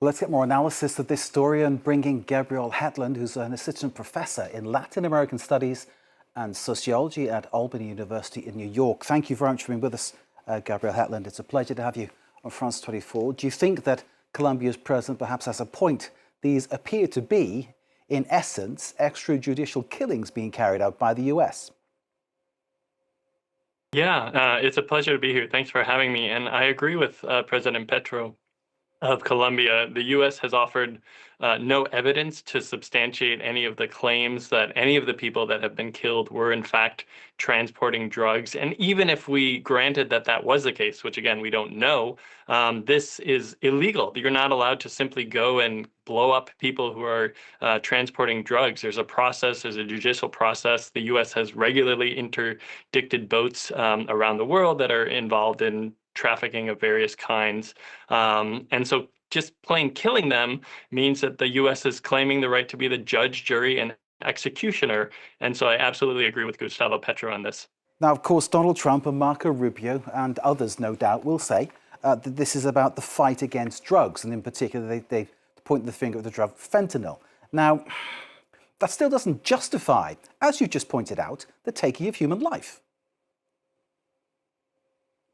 Let's get more analysis of this story and bring in Gabriel Hetland, who's an assistant professor in Latin American Studies and Sociology at Albany University in New York. Thank you very much for being with us, Gabriel Hetland. It's a pleasure to have you on France 24. Do you think that Colombia's president perhaps has a point? These appear to be, in essence, extrajudicial killings being carried out by the US. Yeah, it's a pleasure to be here. Thanks for having me. And I agree with President Petro of Colombia. The U.S. has offered no evidence to substantiate any of the claims that any of the people that have been killed were in fact transporting drugs. And even if we granted that that was the case, which again, we don't know, this is illegal. You're not allowed to simply go and blow up people who are transporting drugs. There's a process, there's a judicial process. The U.S. has regularly interdicted boats around the world that are involved in trafficking of various kinds. And so just plain killing them means that the U.S. is claiming the right to be the judge, jury, and executioner. And so I absolutely agree with Gustavo Petro on this. Now, of course, Donald Trump and Marco Rubio and others, no doubt, will say that this is about the fight against drugs. And in particular, they point the finger at the drug fentanyl. Now, that still doesn't justify, as you just pointed out, the taking of human life.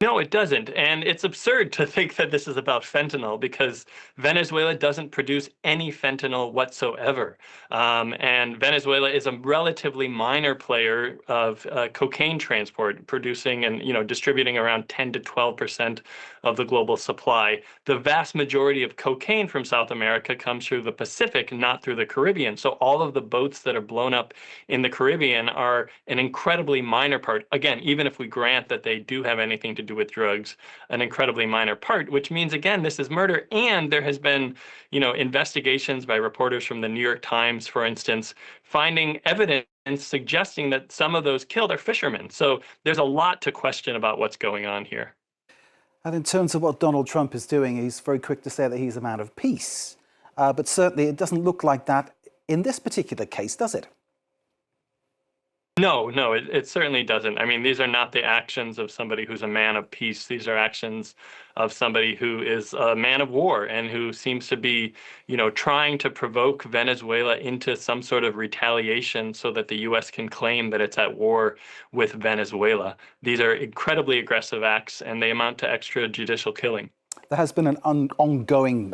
No, it doesn't. And it's absurd to think that this is about fentanyl because Venezuela doesn't produce any fentanyl whatsoever. And Venezuela is a relatively minor player of cocaine transport, producing and distributing around 10 to 12% of the global supply. The vast majority of cocaine from South America comes through the Pacific, not through the Caribbean. So all of the boats that are blown up in the Caribbean are an incredibly minor part. Again, even if we grant that they do have anything to do with drugs, an incredibly minor part, which means, again, this is murder. And there has been, investigations by reporters from the New York Times, for instance, finding evidence suggesting that some of those killed are fishermen. So there's a lot to question about what's going on here. And in terms of what Donald Trump is doing, he's very quick to say that he's a man of peace. But certainly it doesn't look like that in this particular case, does it? No, it certainly doesn't. I mean, these are not the actions of somebody who's a man of peace. These are actions of somebody who is a man of war and who seems to be, trying to provoke Venezuela into some sort of retaliation so that the U.S. can claim that it's at war with Venezuela. These are incredibly aggressive acts, and they amount to extrajudicial killing. There has been an ongoing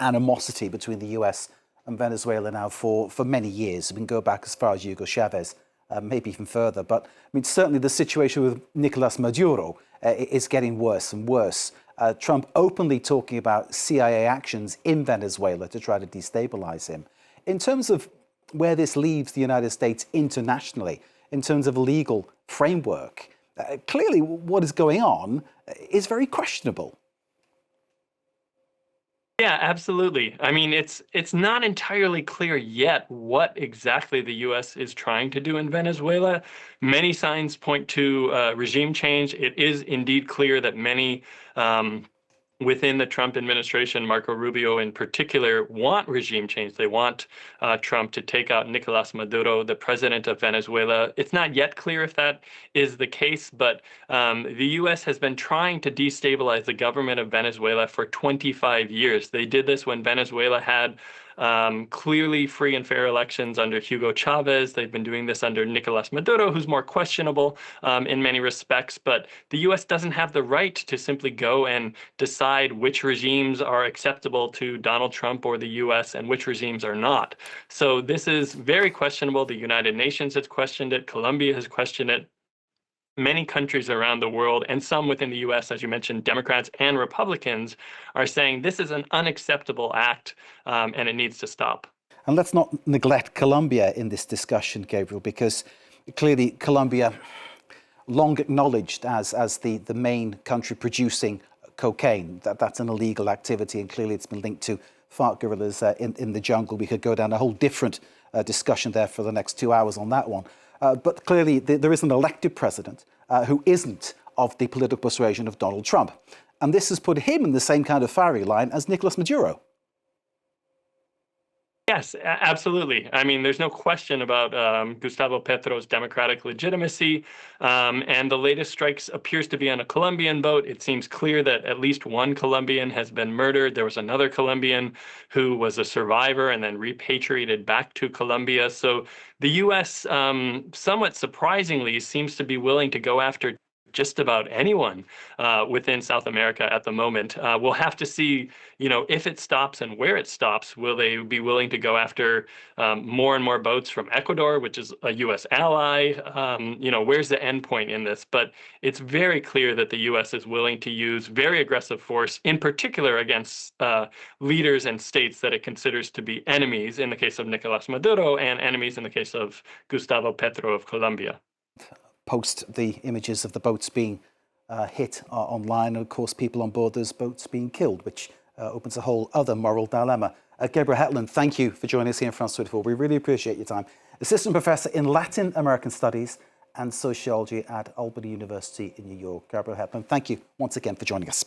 animosity between the U.S. and Venezuela now for many years. We can go back as far as Hugo Chavez. Maybe even further. But I mean, certainly the situation with Nicolas Maduro is getting worse and worse. Trump openly talking about CIA actions in Venezuela to try to destabilize him. In terms of where this leaves the United States internationally, in terms of a legal framework, clearly what is going on is very questionable. Yeah, absolutely. I mean, it's not entirely clear yet what exactly the U.S. is trying to do in Venezuela. Many signs point to regime change. It is indeed clear that many within the Trump administration, Marco Rubio in particular, want regime change. They want Trump to take out Nicolas Maduro, the president of Venezuela. It's not yet clear if that is the case, but the U.S. has been trying to destabilize the government of Venezuela for 25 years. They did this when Venezuela had clearly free and fair elections under Hugo Chavez. They've been doing this under Nicolas Maduro, who's more questionable in many respects. But the U.S. doesn't have the right to simply go and decide which regimes are acceptable to Donald Trump or the U.S. and which regimes are not. So this is very questionable. The United Nations has questioned it. Colombia has questioned it. Many countries around the world, and some within the U.S., as you mentioned, Democrats and Republicans, are saying this is an unacceptable act and it needs to stop. And let's not neglect Colombia in this discussion, Gabriel, because clearly Colombia, long acknowledged as the main country producing cocaine, that's an illegal activity, and clearly it's been linked to FARC guerrillas in the jungle. We could go down a whole different discussion there for the next 2 hours on that one. But clearly there is an elected president who isn't of the political persuasion of Donald Trump. And this has put him in the same kind of firing line as Nicolas Maduro. Yes, absolutely. I mean, there's no question about Gustavo Petro's democratic legitimacy, and the latest strikes appears to be on a Colombian boat. It seems clear that at least one Colombian has been murdered. There was another Colombian who was a survivor and then repatriated back to Colombia. So the U.S., somewhat surprisingly, seems to be willing to go after just about anyone within South America at the moment. We'll have to see, if it stops and where it stops. Will they be willing to go after more and more boats from Ecuador, which is a U.S. ally? Where's the end point in this? But it's very clear that the U.S. is willing to use very aggressive force, in particular against leaders and states that it considers to be enemies, in the case of Nicolas Maduro, and enemies in the case of Gustavo Petro of Colombia. Post the images of the boats being hit online, and of course people on board those boats being killed, which opens a whole other moral dilemma. Gabriel Hetland, thank you for joining us here in France 24. We really appreciate your time. Assistant Professor in Latin American Studies and Sociology at Albany University in New York. Gabriel Hetland, thank you once again for joining us.